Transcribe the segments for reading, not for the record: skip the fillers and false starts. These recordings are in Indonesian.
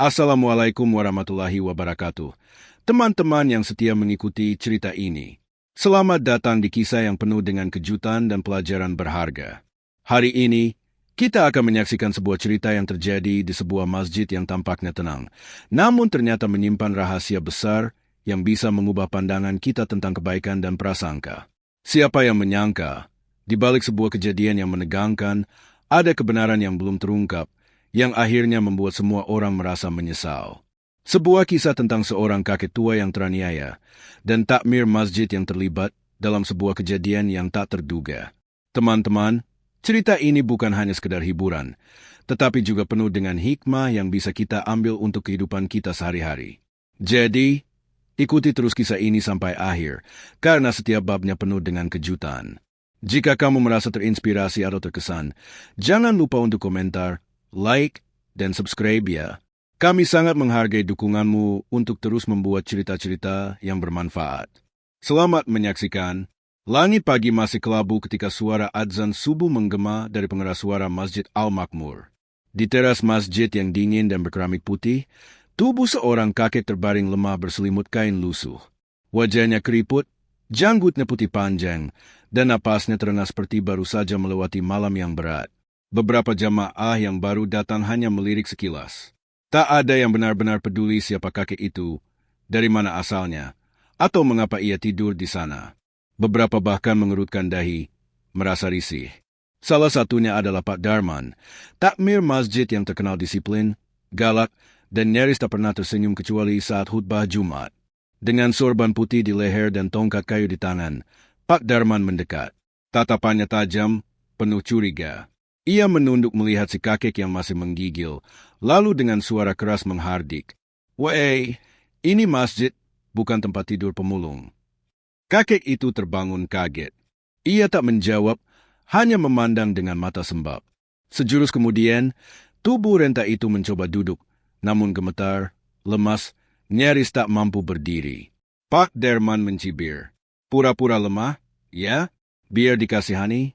Assalamualaikum warahmatullahi wabarakatuh. Teman-teman yang setia mengikuti cerita ini, selamat datang di kisah yang penuh dengan kejutan dan pelajaran berharga. Hari ini, kita akan menyaksikan sebuah cerita yang terjadi di sebuah masjid yang tampaknya tenang, namun ternyata menyimpan rahasia besar yang bisa mengubah pandangan kita tentang kebaikan dan prasangka. Siapa yang menyangka, di balik sebuah kejadian yang menegangkan, ada kebenaran yang belum terungkap, yang akhirnya membuat semua orang merasa menyesal. Sebuah kisah tentang seorang kakek tua yang teraniaya, dan takmir masjid yang terlibat dalam sebuah kejadian yang tak terduga. Teman-teman, cerita ini bukan hanya sekedar hiburan, tetapi juga penuh dengan hikmah yang bisa kita ambil untuk kehidupan kita sehari-hari. Jadi, ikuti terus kisah ini sampai akhir, karena setiap babnya penuh dengan kejutan. Jika kamu merasa terinspirasi atau terkesan, jangan lupa untuk komentar, like, dan subscribe ya. Kami sangat menghargai dukunganmu untuk terus membuat cerita-cerita yang bermanfaat. Selamat menyaksikan. Langit pagi masih kelabu ketika suara adzan subuh menggema dari pengeras suara Masjid Al-Makmur. Di teras masjid yang dingin dan berkeramik putih, tubuh seorang kakek terbaring lemah berselimut kain lusuh. Wajahnya keriput, janggutnya putih panjang, dan napasnya terengah seperti baru saja melewati malam yang berat. Beberapa jamaah yang baru datang hanya melirik sekilas. Tak ada yang benar-benar peduli siapa kakek itu, dari mana asalnya, atau mengapa ia tidur di sana. Beberapa bahkan mengerutkan dahi, merasa risih. Salah satunya adalah Pak Darman, takmir masjid yang terkenal disiplin, galak, dan nyaris tak pernah tersenyum kecuali saat khutbah Jumat. Dengan sorban putih di leher dan tongkat kayu di tangan, Pak Darman mendekat. Tatapannya tajam, penuh curiga. Ia menunduk melihat si kakek yang masih menggigil, lalu dengan suara keras menghardik. "Wei, ini masjid, bukan tempat tidur pemulung." Kakek itu terbangun kaget. Ia tak menjawab, hanya memandang dengan mata sembab. Sejurus kemudian, tubuh renta itu mencoba duduk, namun gemetar, lemas, nyaris tak mampu berdiri. Pak Darman mencibir. "Pura-pura lemah, ya? Biar dikasihani."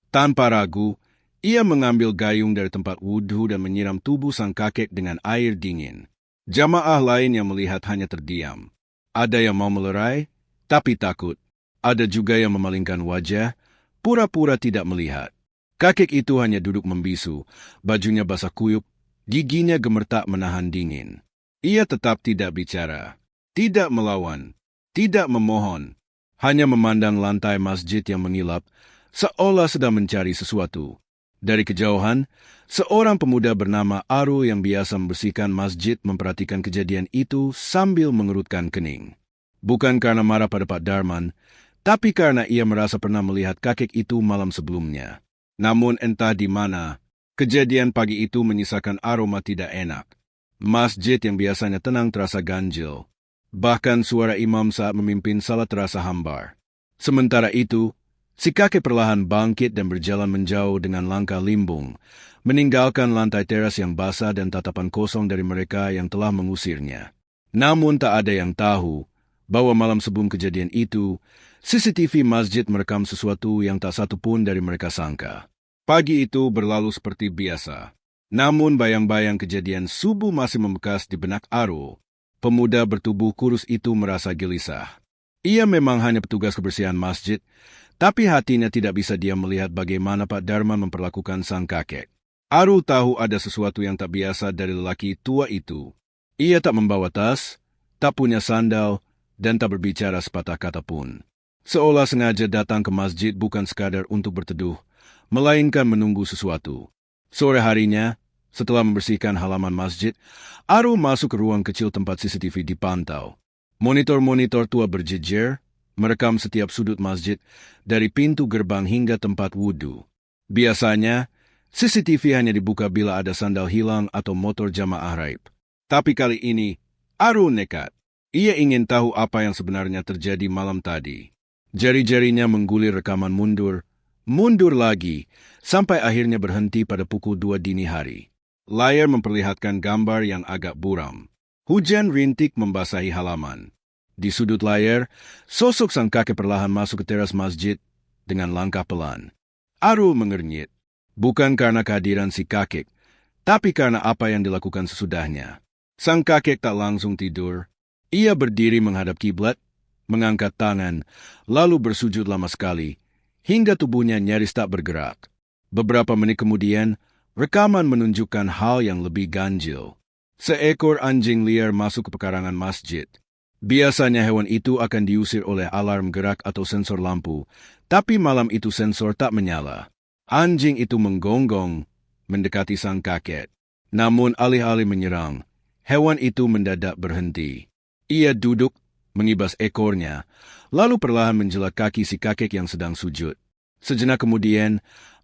Tanpa ragu, ia mengambil gayung dari tempat wudhu dan menyiram tubuh sang kakek dengan air dingin. Jamaah lain yang melihat hanya terdiam. Ada yang mau melerai, tapi takut. Ada juga yang memalingkan wajah, pura-pura tidak melihat. Kakek itu hanya duduk membisu, bajunya basah kuyup, giginya gemetar menahan dingin. Ia tetap tidak bicara, tidak melawan, tidak memohon, hanya memandang lantai masjid yang mengilap, seolah sedang mencari sesuatu. Dari kejauhan, seorang pemuda bernama Aru yang biasa membersihkan masjid memperhatikan kejadian itu sambil mengerutkan kening. Bukan karena marah pada Pak Darman, tapi karena ia merasa pernah melihat kakek itu malam sebelumnya. Namun entah di mana, kejadian pagi itu menyisakan aroma tidak enak. Masjid yang biasanya tenang terasa ganjil. Bahkan suara imam saat memimpin salat terasa hambar. Sementara itu, si kakek perlahan bangkit dan berjalan menjauh dengan langkah limbung, meninggalkan lantai teras yang basah dan tatapan kosong dari mereka yang telah mengusirnya. Namun tak ada yang tahu bahwa malam sebelum kejadian itu, CCTV masjid merekam sesuatu yang tak satu pun dari mereka sangka. Pagi itu berlalu seperti biasa. Namun bayang-bayang kejadian subuh masih membekas di benak Aru. Pemuda bertubuh kurus itu merasa gelisah. Ia memang hanya petugas kebersihan masjid, tapi hatinya tidak bisa diam melihat bagaimana Pak Darman memperlakukan sang kakek. Aru tahu ada sesuatu yang tak biasa dari lelaki tua itu. Ia tak membawa tas, tak punya sandal, dan tak berbicara sepatah kata pun. Seolah sengaja datang ke masjid bukan sekadar untuk berteduh, melainkan menunggu sesuatu. Sore harinya, setelah membersihkan halaman masjid, Aru masuk ke ruang kecil tempat CCTV dipantau. Monitor-monitor tua berjejer, merekam setiap sudut masjid, dari pintu gerbang hingga tempat wudhu. Biasanya, CCTV hanya dibuka bila ada sandal hilang atau motor jamaah raib. Tapi kali ini, Aru nekat. Ia ingin tahu apa yang sebenarnya terjadi malam tadi. Jari-jarinya menggulir rekaman mundur lagi, sampai akhirnya berhenti pada pukul 2 dini hari. Layar memperlihatkan gambar yang agak buram. Hujan rintik membasahi halaman. Di sudut layar, sosok sang kakek perlahan masuk ke teras masjid dengan langkah pelan. Aru mengernyit, bukan karena kehadiran si kakek, Tapi karena apa yang dilakukan sesudahnya, sang kakek tak langsung tidur. Ia berdiri menghadap kiblat, mengangkat tangan, lalu bersujud lama sekali, hingga tubuhnya nyaris tak bergerak. Beberapa menit kemudian, rekaman menunjukkan hal yang lebih ganjil. Seekor anjing liar masuk ke pekarangan masjid. Biasanya hewan itu akan diusir oleh alarm gerak atau sensor lampu, tapi malam itu sensor tak menyala. Anjing itu menggonggong, mendekati sang kakek. Namun alih-alih menyerang, hewan itu mendadak berhenti. Ia duduk, mengibas ekornya, lalu perlahan menjilat kaki si kakek yang sedang sujud. Sejenak kemudian,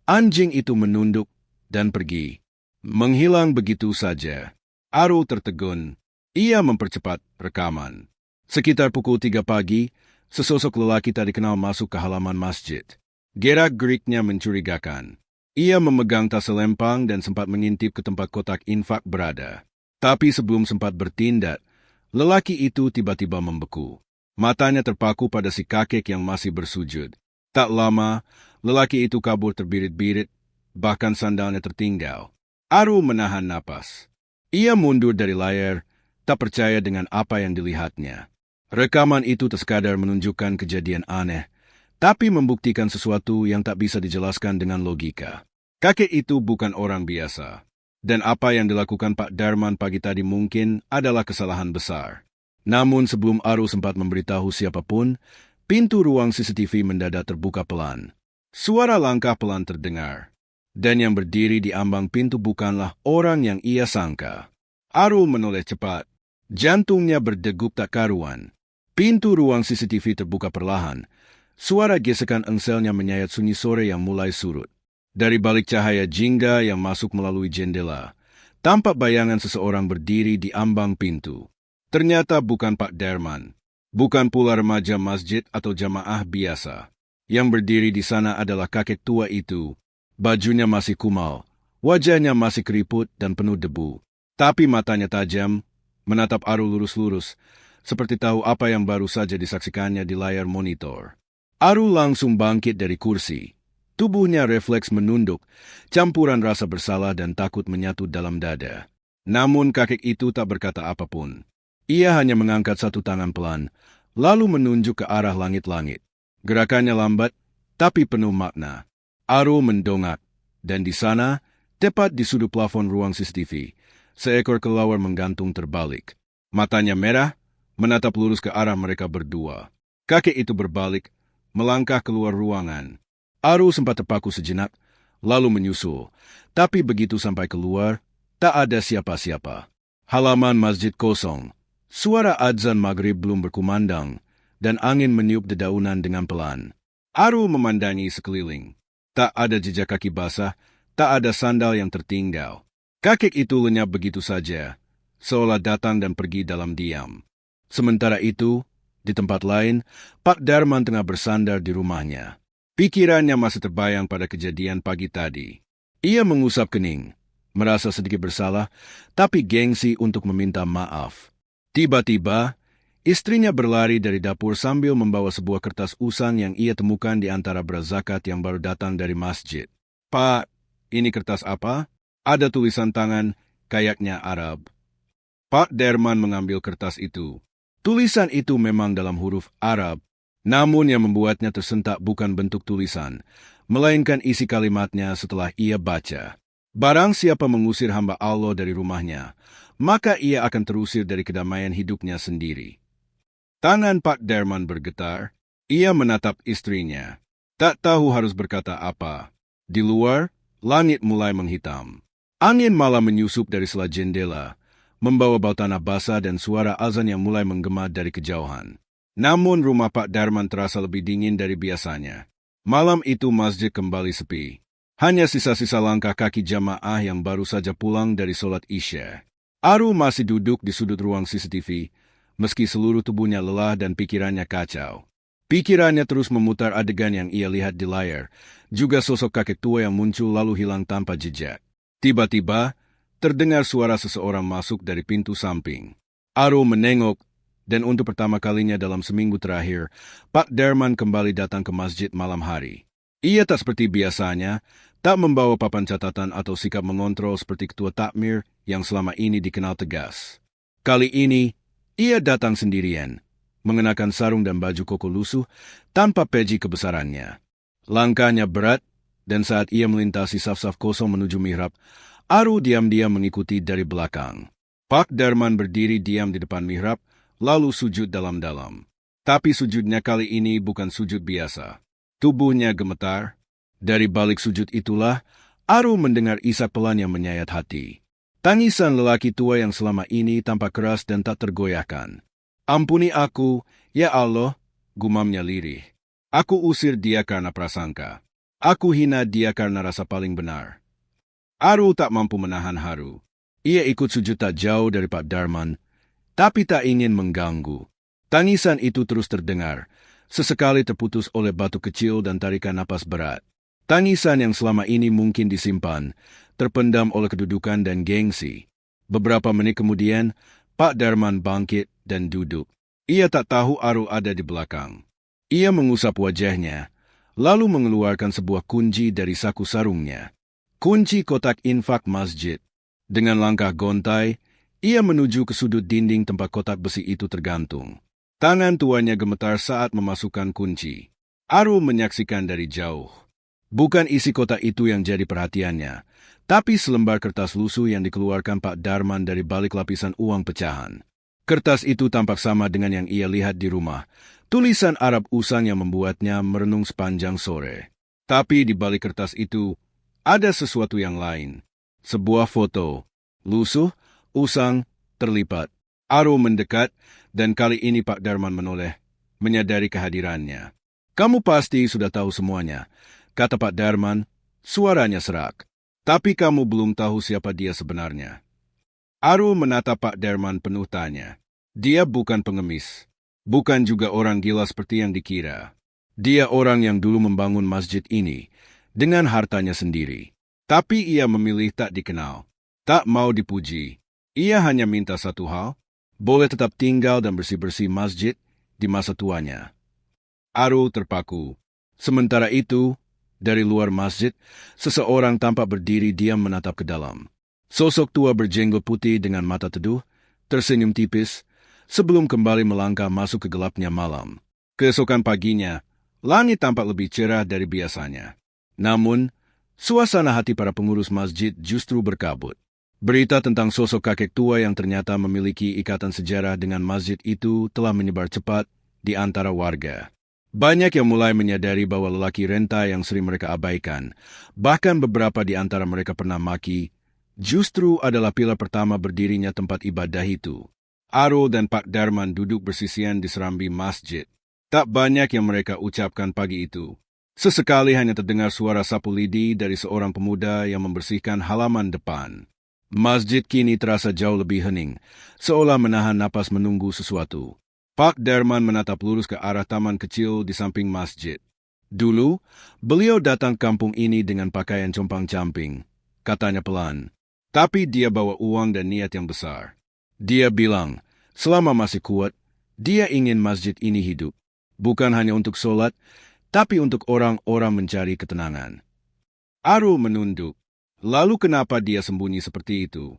anjing itu menunduk dan pergi. Menghilang begitu saja. Arul tertegun. Ia mempercepat rekaman. Sekitar pukul 3 pagi, sesosok lelaki tak dikenal masuk ke halaman masjid. Gerak-geriknya mencurigakan. Ia memegang tas selempang dan sempat mengintip ke tempat kotak infak berada. Tapi sebelum sempat bertindak, lelaki itu tiba-tiba membeku. Matanya terpaku pada si kakek yang masih bersujud. Tak lama, lelaki itu kabur terbirit-birit, bahkan sandalnya tertinggal. Arul menahan napas. Ia mundur dari layar, tak percaya dengan apa yang dilihatnya. Rekaman itu tak sekadar menunjukkan kejadian aneh, tapi membuktikan sesuatu yang tak bisa dijelaskan dengan logika. Kakek itu bukan orang biasa. Dan apa yang dilakukan Pak Darman pagi tadi mungkin adalah kesalahan besar. Namun sebelum Arul sempat memberitahu siapapun, pintu ruang CCTV mendadak terbuka pelan. Suara langkah pelan terdengar. Dan yang berdiri di ambang pintu bukanlah orang yang ia sangka. Arul menoleh cepat. Jantungnya berdegup tak karuan. Pintu ruang CCTV terbuka perlahan. Suara gesekan engselnya menyayat sunyi sore yang mulai surut. Dari balik cahaya jingga yang masuk melalui jendela, tampak bayangan seseorang berdiri di ambang pintu. Ternyata bukan Pak Darman, bukan pula remaja masjid atau jamaah biasa. Yang berdiri di sana adalah kakek tua itu. Bajunya masih kumal, wajahnya masih keriput dan penuh debu. Tapi matanya tajam, menatap Arul lurus-lurus, seperti tahu apa yang baru saja disaksikannya di layar monitor. Arul langsung bangkit dari kursi. Tubuhnya refleks menunduk, campuran rasa bersalah dan takut menyatu dalam dada. Namun kakek itu tak berkata apapun. Ia hanya mengangkat satu tangan pelan, lalu menunjuk ke arah langit-langit. Gerakannya lambat, tapi penuh makna. Arul mendongak, dan di sana, tepat di sudut plafon ruang CCTV, seekor kelelawar menggantung terbalik. Matanya merah, menatap lurus ke arah mereka berdua. Kakek itu berbalik, melangkah keluar ruangan. Arul sempat terpaku sejenak, lalu menyusul. Tapi begitu sampai keluar, tak ada siapa-siapa. Halaman masjid kosong. Suara adzan maghrib belum berkumandang, dan angin meniup dedaunan dengan pelan. Arul memandangi sekeliling. Tak ada jejak kaki basah, tak ada sandal yang tertinggal. Kakek itu lenyap begitu saja, seolah datang dan pergi dalam diam. Sementara itu, di tempat lain, Pak Darman tengah bersandar di rumahnya. Pikirannya masih terbayang pada kejadian pagi tadi. Ia mengusap kening, merasa sedikit bersalah, tapi gengsi untuk meminta maaf. Tiba-tiba, istrinya berlari dari dapur sambil membawa sebuah kertas usang yang ia temukan di antara beras zakat yang baru datang dari masjid. "Pak, ini kertas apa?" Ada tulisan tangan, kayaknya Arab. Pak Darman mengambil kertas itu. Tulisan itu memang dalam huruf Arab, namun yang membuatnya tersentak bukan bentuk tulisan, melainkan isi kalimatnya setelah ia baca. Barang siapa mengusir hamba Allah dari rumahnya, maka ia akan terusir dari kedamaian hidupnya sendiri. Tangan Pak Darman bergetar, ia menatap istrinya. Tak tahu harus berkata apa. Di luar, langit mulai menghitam. Angin malam menyusup dari sela jendela, membawa bau tanah basah dan suara azan yang mulai menggema dari kejauhan. Namun rumah Pak Darman terasa lebih dingin dari biasanya. Malam itu masjid kembali sepi. Hanya sisa-sisa langkah kaki jamaah yang baru saja pulang dari sholat Isya. Arul masih duduk di sudut ruang CCTV, meski seluruh tubuhnya lelah dan pikirannya kacau. Pikirannya terus memutar adegan yang ia lihat di layar, juga sosok kakek tua yang muncul lalu hilang tanpa jejak. Tiba-tiba, terdengar suara seseorang masuk dari pintu samping. Arul menengok, dan untuk pertama kalinya dalam seminggu terakhir, Pak Darman kembali datang ke masjid malam hari. Ia tak seperti biasanya, Tak membawa papan catatan atau sikap mengontrol seperti ketua takmir yang selama ini dikenal tegas. Kali ini, ia datang sendirian, mengenakan sarung dan baju koko lusuh tanpa peji kebesarannya. Langkahnya berat, dan saat ia melintasi saf-saf kosong menuju mihrab, Aru diam-diam mengikuti dari belakang. Pak Darman berdiri diam di depan mihrab, lalu sujud dalam-dalam. Tapi sujudnya kali ini bukan sujud biasa. Tubuhnya gemetar. Dari balik sujud itulah, Aru mendengar isak pelan yang menyayat hati. Tangisan lelaki tua yang selama ini tampak keras dan tak tergoyahkan. Ampuni aku, ya Allah, gumamnya lirih. Aku usir dia karena prasangka. Aku hina dia karena rasa paling benar. Aru tak mampu menahan haru. Ia ikut sujud tak jauh dari Pak Darman, tapi tak ingin mengganggu. Tangisan itu terus terdengar, sesekali terputus oleh batu kecil dan tarikan napas berat. Tangisan yang selama ini mungkin disimpan, terpendam oleh kedudukan dan gengsi. Beberapa menit kemudian, Pak Darman bangkit dan duduk. Ia tak tahu Aru ada di belakang. Ia mengusap wajahnya, lalu mengeluarkan sebuah kunci dari saku sarungnya. Kunci kotak infak masjid. Dengan langkah gontai, ia menuju ke sudut dinding tempat kotak besi itu tergantung. Tangan tuanya gemetar saat memasukkan kunci. Aru menyaksikan dari jauh. Bukan isi kotak itu yang jadi perhatiannya, tapi selembar kertas lusuh yang dikeluarkan Pak Darman dari balik lapisan uang pecahan. Kertas itu tampak sama dengan yang ia lihat di rumah. Tulisan Arab usang yang membuatnya merenung sepanjang sore. Tapi di balik kertas itu, ada sesuatu yang lain. Sebuah foto. Lusuh, usang, terlipat. Aru mendekat, dan kali ini Pak Darman menoleh, menyadari kehadirannya. Kamu pasti sudah tahu semuanya, kata Pak Darman, suaranya serak. Tapi kamu belum tahu siapa dia sebenarnya. Aru menatap Pak Darman penuh tanya. Dia bukan pengemis. Bukan juga orang gila seperti yang dikira. Dia orang yang dulu membangun masjid ini, dengan hartanya sendiri. Tapi ia memilih tak dikenal. Tak mau dipuji. Ia hanya minta satu hal, boleh tetap tinggal dan bersih-bersih masjid di masa tuanya. Aru terpaku. Sementara itu, dari luar masjid, seseorang tampak berdiri diam menatap ke dalam. Sosok tua berjenggot putih dengan mata teduh, tersenyum tipis, sebelum kembali melangkah masuk ke gelapnya malam. Keesokan paginya, langit tampak lebih cerah dari biasanya. Namun, suasana hati para pengurus masjid justru berkabut. Berita tentang sosok kakek tua yang ternyata memiliki ikatan sejarah dengan masjid itu telah menyebar cepat di antara warga. Banyak yang mulai menyadari bahwa lelaki renta yang sering mereka abaikan, bahkan beberapa di antara mereka pernah maki, justru adalah pilar pertama berdirinya tempat ibadah itu. Aru dan Pak Darman duduk bersisian di serambi masjid. Tak banyak yang mereka ucapkan pagi itu. Sesekali hanya terdengar suara sapu lidi dari seorang pemuda yang membersihkan halaman depan. Masjid kini terasa jauh lebih hening, seolah menahan napas menunggu sesuatu. Pak Darman menatap lurus ke arah taman kecil di samping masjid. Dulu, beliau datang ke kampung ini dengan pakaian compang-camping, katanya pelan. Tapi dia bawa uang dan niat yang besar. Dia bilang, selama masih kuat, dia ingin masjid ini hidup. Bukan hanya untuk sholat, tapi untuk orang-orang mencari ketenangan. Aru menunduk. Lalu kenapa dia sembunyi seperti itu?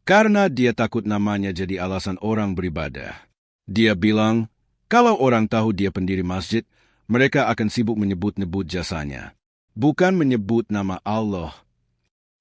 Karena dia takut namanya jadi alasan orang beribadah. Dia bilang, kalau orang tahu dia pendiri masjid, mereka akan sibuk menyebut-nyebut jasanya. Bukan menyebut nama Allah.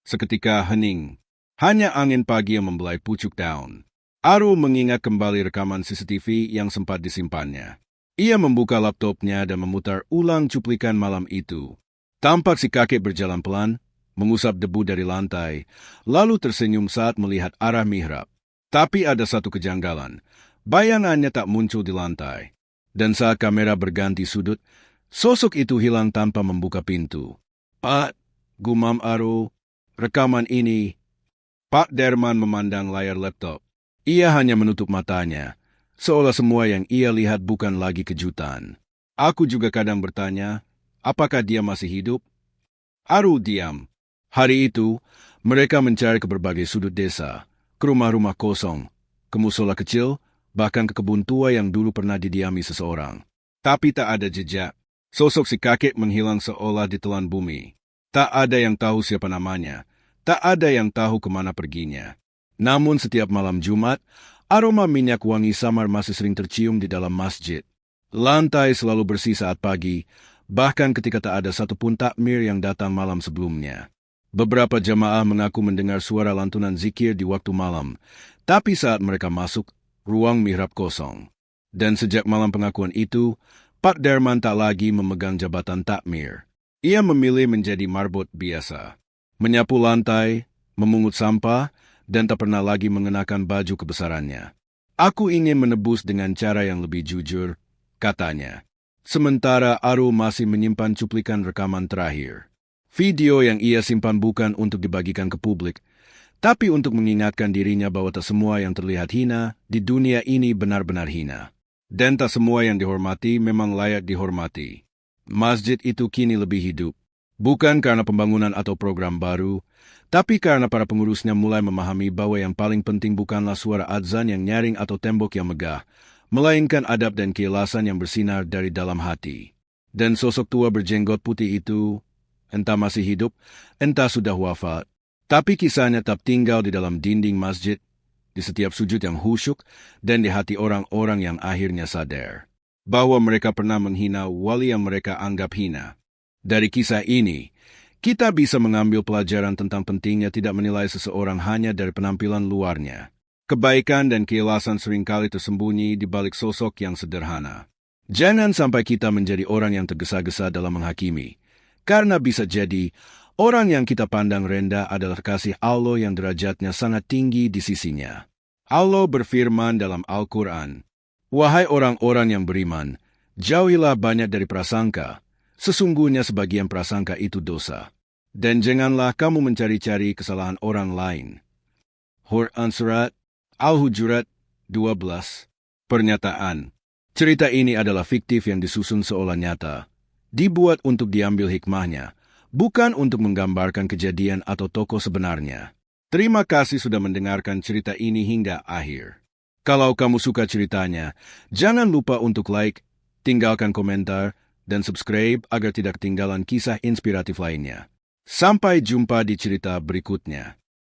Seketika hening. Hanya angin pagi yang membelai pucuk daun. Aru mengingat kembali rekaman CCTV yang sempat disimpannya. Ia membuka laptopnya dan memutar ulang cuplikan malam itu. Tampak si kakek berjalan pelan, mengusap debu dari lantai, lalu tersenyum saat melihat arah mihrab. Tapi ada satu kejanggalan. Bayangannya tak muncul di lantai. Dan saat kamera berganti sudut, sosok itu hilang tanpa membuka pintu. Pak, gumam Aru, rekaman ini. Pak Darman memandang layar laptop. Ia hanya menutup matanya, seolah semua yang ia lihat bukan lagi kejutan. Aku juga kadang bertanya, apakah dia masih hidup? Aru diam. Hari itu, mereka mencari ke berbagai sudut desa, ke rumah-rumah kosong, ke musola kecil, bahkan ke kebun tua yang dulu pernah didiami seseorang. Tapi tak ada jejak. Sosok si kakek menghilang seolah ditelan bumi. Tak ada yang tahu siapa namanya, tak ada yang tahu kemana perginya. Namun setiap malam Jumat, aroma minyak wangi samar masih sering tercium di dalam masjid. Lantai selalu bersih saat pagi, bahkan ketika tak ada satupun takmir yang datang malam sebelumnya. Beberapa jamaah mengaku mendengar suara lantunan zikir di waktu malam, tapi saat mereka masuk, ruang mihrab kosong. Dan sejak malam pengakuan itu, Pak Derman tak lagi memegang jabatan takmir. Ia memilih menjadi marbot biasa, menyapu lantai, memungut sampah, dan tak pernah lagi mengenakan baju kebesarannya. Aku ingin menebus dengan cara yang lebih jujur, katanya. Sementara Aru masih menyimpan cuplikan rekaman terakhir. Video yang ia simpan bukan untuk dibagikan ke publik, tapi untuk mengingatkan dirinya bahwa tak semua yang terlihat hina di dunia ini benar-benar hina. Dan tak semua yang dihormati memang layak dihormati. Masjid itu kini lebih hidup, bukan karena pembangunan atau program baru, tapi karena para pengurusnya mulai memahami bahwa yang paling penting bukanlah suara adzan yang nyaring atau tembok yang megah, melainkan adab dan keikhlasan yang bersinar dari dalam hati. Dan sosok tua berjenggot putih itu, entah masih hidup, entah sudah wafat, tapi kisahnya tetap tinggal di dalam dinding masjid, di setiap sujud yang khusyuk, dan di hati orang-orang yang akhirnya sadar bahwa mereka pernah menghina wali yang mereka anggap hina. Dari kisah ini, kita bisa mengambil pelajaran tentang pentingnya tidak menilai seseorang hanya dari penampilan luarnya. Kebaikan dan keikhlasan seringkali tersembunyi di balik sosok yang sederhana. Jangan sampai kita menjadi orang yang tergesa-gesa dalam menghakimi, karena bisa jadi orang yang kita pandang rendah adalah kasih Allah yang derajatnya sangat tinggi di sisinya. Allah berfirman dalam Al-Quran, "Wahai orang-orang yang beriman, jauhilah banyak dari prasangka, sesungguhnya sebagian prasangka itu dosa. Dan janganlah kamu mencari-cari kesalahan orang lain." Quran Surat Al-Hujurat 12. Pernyataan. Cerita ini adalah fiktif yang disusun seolah nyata, dibuat untuk diambil hikmahnya, bukan untuk menggambarkan kejadian atau tokoh sebenarnya. Terima kasih sudah mendengarkan cerita ini hingga akhir. Kalau kamu suka ceritanya, jangan lupa untuk like, tinggalkan komentar, dan subscribe agar tidak ketinggalan kisah inspiratif lainnya. Sampai jumpa di cerita berikutnya.